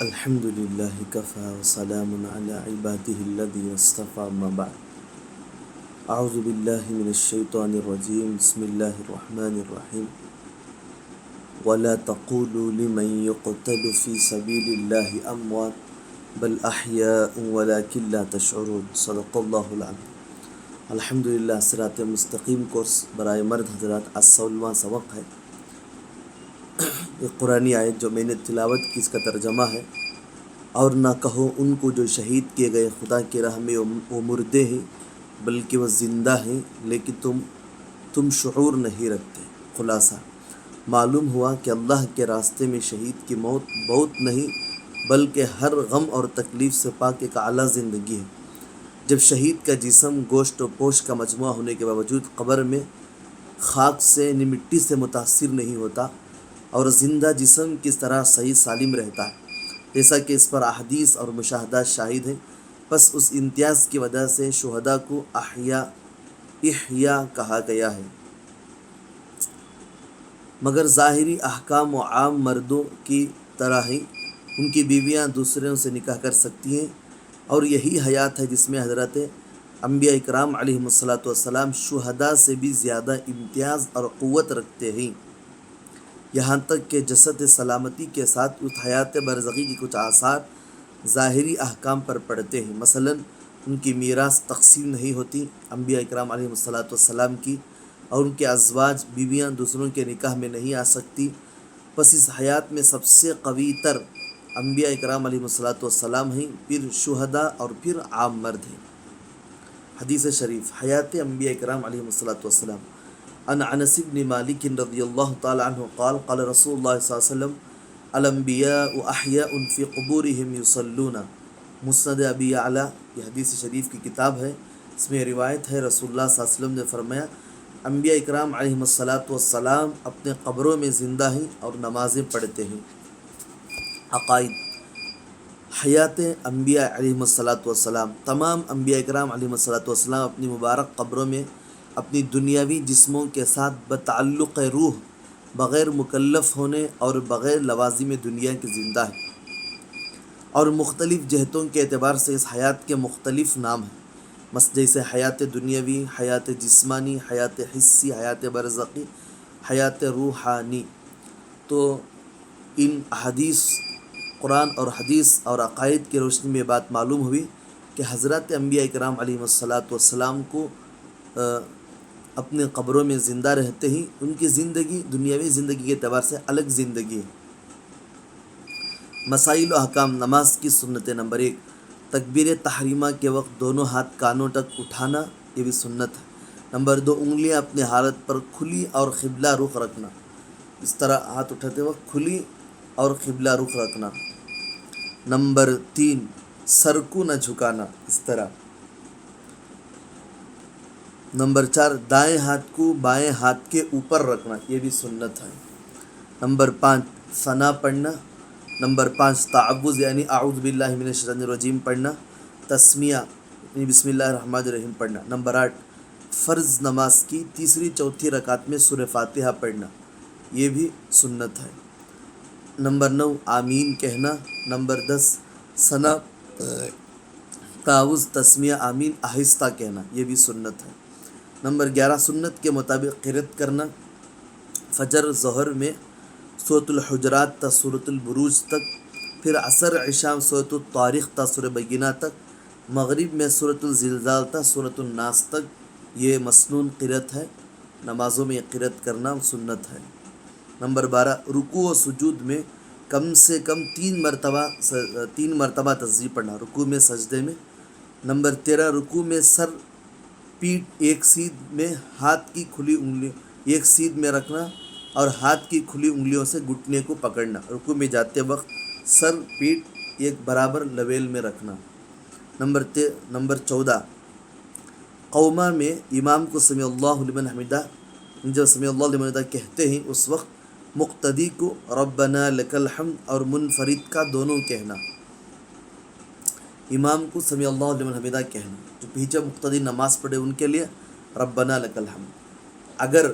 الحمد لله كفى وسلام على عباده الذين اصطفى أما بعد أعوذ بالله من الشيطان الرجيم بسم الله الرحمن الرحيم ولا تقولوا لمن يقتل في سبيل الله أموات بل أحياء ولكن لا تشعرون صدق الله العظيم الحمدللہ صراط مستقیم کورس برائے مرد حضرات 16واں سبق ہے۔ ایک قرآنی آیت جو میں نے تلاوت کی، اس کا ترجمہ ہے، اور نہ کہو ان کو جو شہید کیے گئے خدا کی راہ میں وہ مردے ہیں بلکہ وہ زندہ ہیں لیکن تم شعور نہیں رکھتے۔ خلاصہ معلوم ہوا کہ اللہ کے راستے میں شہید کی موت بہت نہیں بلکہ ہر غم اور تکلیف سے پاک ایک اعلیٰ زندگی ہے۔ جب شہید کا جسم گوشت و پوش کا مجموعہ ہونے کے باوجود قبر میں خاک سے مٹی سے متاثر نہیں ہوتا اور زندہ جسم کس طرح صحیح سالم رہتا ہے، جیسا کہ اس پر احادیث اور مشاہدات شاہد ہیں، پس اس امتیاز کی وجہ سے شہداء کو احیا کہا گیا ہے۔ مگر ظاہری احکام و عام مردوں کی طرح ہی ان کی بیویاں دوسروں سے نکاح کر سکتی ہیں، اور یہی حیات ہے جس میں حضرت انبیاء اکرام علیہ السلام شہداء سے بھی زیادہ امتیاز اور قوت رکھتے ہیں، یہاں تک کہ جسد سلامتی کے ساتھ اس حیات برزخی کی کچھ آثار ظاہری احکام پر پڑتے ہیں۔ مثلا ان کی میراث تقسیم نہیں ہوتی انبیاء اکرام علیہ السلام کی، اور ان کے ازواج بیویاں دوسروں کے نکاح میں نہیں آ سکتی، پس اس حیات میں سب سے قوی تر انبیاء اکرام علیہ السلام ہیں، پھر شہداء اور پھر عام مرد ہیں۔ حدیث شریف حیات انبیاء اکرام علیہ السلام عن انس بن مالک رضی اللہ تعالی عنہ قال قال رسول اللہ صلی اللہ علیہ وسلم الانبیاء احیاء فی قبورہم یصلون۔ مسند ابی اعلیٰ، یہ حدیث شریف کی کتاب ہے، اس میں روایت ہے رسول اللہ صلی اللہ علیہ وسلم نے فرمایا انبیاء اکرام علیہ السلام اپنے قبروں میں زندہ ہیں اور نمازیں پڑھتے ہیں۔ عقائد حیات انبیاء علیہ السلام تمام انبیاء اکرام علیہ السلام اپنی مبارک قبروں میں اپنی دنیاوی جسموں کے ساتھ بتعلق روح، بغیر مکلف ہونے اور بغیر لوازم دنیا کے زندہ ہیں، اور مختلف جہتوں کے اعتبار سے اس حیات کے مختلف نام ہیں، جیسے حیات دنیاوی، حیات جسمانی، حیات حسی، حیات برزخی، حیات روحانی۔ تو ان حدیث قرآن اور حدیث اور عقائد کی روشنی میں بات معلوم ہوئی کہ حضرات انبیاء اکرام علیہ السلام کو اپنے قبروں میں زندہ رہتے ہی ان کی زندگی دنیاوی زندگی کے اعتبار سے الگ زندگی ہے۔ مسائل و احکام نماز کی سنت نمبر 1، تکبیر تحریمہ کے وقت دونوں ہاتھ کانوں تک اٹھانا، یہ بھی سنت ہے۔ نمبر 2، انگلیاں اپنے حالت پر کھلی اور قبلہ رخ رکھنا، اس طرح ہاتھ اٹھاتے وقت کھلی اور قبلہ رخ رکھنا۔ نمبر 3، سر کو نہ جھکانا، اس طرح۔ نمبر 4، دائیں ہاتھ کو بائیں ہاتھ کے اوپر رکھنا، یہ بھی سنت ہے۔ نمبر 5، ثنا پڑھنا۔ نمبر 5، تعوذ یعنی اعوذ باللہ من الشیطان الرجیم پڑھنا۔ تسمیہ یعنی بسم اللہ الرحمن الرحیم پڑھنا۔ نمبر 8، فرض نماز کی تیسری چوتھی رکعت میں سورہ فاتحہ پڑھنا، یہ بھی سنت ہے۔ نمبر 9، آمین کہنا۔ نمبر 10، ثنا، تعوذ، تسمیہ، آمین آہستہ کہنا، یہ بھی سنت ہے۔ نمبر 11، سنت کے مطابق قرأت کرنا، فجر ظہر میں سورۃ الحجرات تا سورۃ البروج تک، پھر عصر عشاء سورۃ الطارق تا سورۃ بینہ تک، مغرب میں سورۃ الزلزال تا سورۃ الناس تک، یہ مسنون قرأت ہے، نمازوں میں قرأت کرنا سنت ہے۔ نمبر 12، رکوع و سجود میں کم سے کم 3 مرتبہ تسبیح پڑھنا، رکوع میں سجدے میں۔ نمبر 13، رکوع میں سر پیٹھ ایک سیدھ میں ہاتھ کی کھلی انگلیوں ایک سیدھ میں رکھنا اور ہاتھ کی کھلی انگلیوں سے گھٹنے کو پکڑنا، رکوع میں جاتے وقت سر پیٹھ ایک برابر لیول میں رکھنا۔ نمبر 14، قومہ میں امام کو سمیع اللہ لمن حمدہ، جب سمیع اللہ لمن حمدہ کہتے ہیں اس وقت مقتدی کو ربنا لک الحمد اور منفرد کا دونوں کہنا۔ امام کو سمیع اللہ لمن حمدہ کہنا، جو پیچھے مقتدی نماز پڑھے ان کے لیے ربنا لک الحمد۔ اگر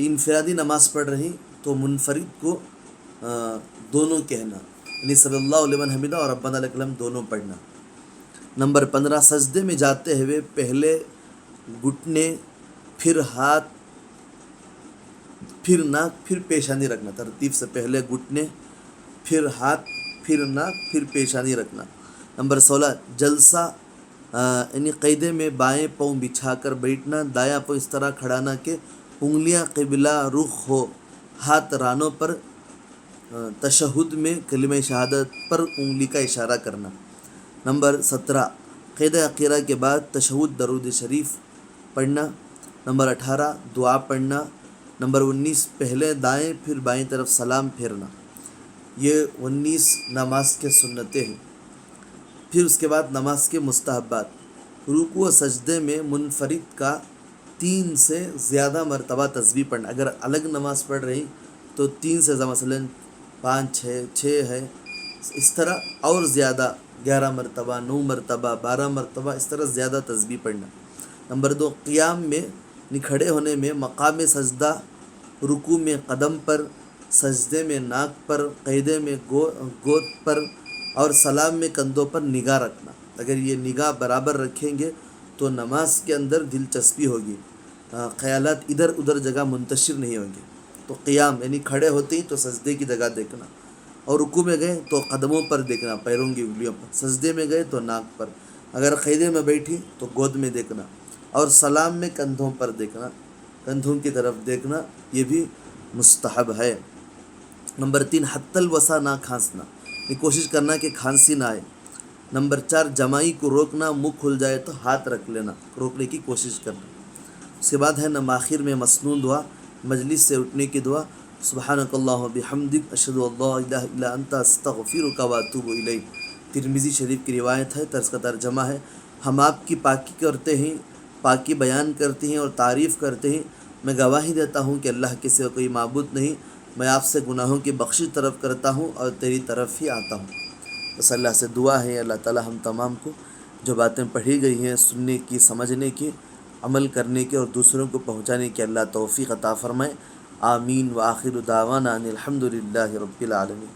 انفرادی نماز پڑھ رہی تو منفرد کو دونوں کہنا، یعنی صلی اللہ علیہ حمیدہ اور ربنا لک الحمد دونوں پڑھنا۔ نمبر 15 سجدے میں جاتے ہوئے پہلے گھٹنے، پھر ہاتھ، پھر ناک، پھر پیشانی رکھنا، ترتیب سے پہلے گھٹنے، پھر ہاتھ، پھر ناک، پھر پیشانی رکھنا۔ نمبر 16 جلسہ یعنی قیدے میں بائیں پاؤں بچھا کر بیٹھنا، دایاں پاؤں اس طرح کھڑا نہ کہ انگلیاں قبلہ رخ ہو، ہاتھ رانوں پر، تشہد میں کلمہ شہادت پر انگلی کا اشارہ کرنا۔ نمبر 17 قید اخیرہ کے بعد تشہد درود شریف پڑھنا۔ نمبر 18 دعا پڑھنا۔ نمبر 19 پہلے دائیں پھر بائیں طرف سلام پھیرنا۔ یہ 19 نماز کے سنتیں ہیں۔ پھر اس کے بعد نماز کے مستحبات، رکوع و سجدے میں منفرد کا 3 سے زیادہ مرتبہ تسبیح پڑھنا۔ اگر الگ نماز پڑھ رہی تو 3 سے زیادہ، مثلاً 5 6 ہے، اس طرح اور زیادہ 11 مرتبہ، 9 مرتبہ، 12 مرتبہ، اس طرح زیادہ تسبیح پڑھنا۔ نمبر 2 قیام میں کھڑے ہونے میں مقام سجدہ، رکوع میں قدم پر، سجدے میں ناک پر، قیدے میں گود پر، اور سلام میں کندھوں پر نگاہ رکھنا۔ اگر یہ نگاہ برابر رکھیں گے تو نماز کے اندر دلچسپی ہوگی، خیالات ادھر ادھر جگہ منتشر نہیں ہوں گے۔ تو قیام یعنی کھڑے ہوتے ہی تو سجدے کی جگہ دیکھنا، اور رکوع میں گئے تو قدموں پر دیکھنا، پیروں کی انگلیوں پر، سجدے میں گئے تو ناک پر، اگر قیدے میں بیٹھی تو گود میں دیکھنا، اور سلام میں کندھوں پر دیکھنا، کندھوں کی طرف دیکھنا، یہ بھی مستحب ہے۔ نمبر 3 حتی الوسع نہ کھانسنا، یہ کوشش کرنا کہ کھانسی نہ آئے۔ نمبر 4 جمائی کو روکنا، منہ کھل جائے تو ہاتھ رکھ لینا، روکنے کی کوشش کرنا۔ اس کے بعد ہے آخر میں مسنون دعا، مجلس سے اٹھنے کی دعا، سبحانک اللہم بحمدک اشہد ان لا الہ الا انت استغفرک و اتوب الیک۔ ترمذی شریف کی روایت ہے، طرز کا ترجمہ ہے، ہم آپ کی پاکی کرتے ہیں، پاکی بیان کرتے ہیں اور تعریف کرتے ہیں، میں گواہی دیتا ہوں کہ اللہ کے سوا کوئی معبود نہیں، میں آپ سے گناہوں کی بخشش طلب کرتا ہوں اور تیری طرف ہی آتا ہوں۔ بس اللہ سے دعا ہے اللہ تعالی ہم تمام کو جو باتیں پڑھی گئی ہیں سننے کی، سمجھنے کی، عمل کرنے کی اور دوسروں کو پہنچانے کی اللہ توفیق عطا فرمائے۔ آمین۔ وآخر دعوانا ان الحمد للہ رب العالمین۔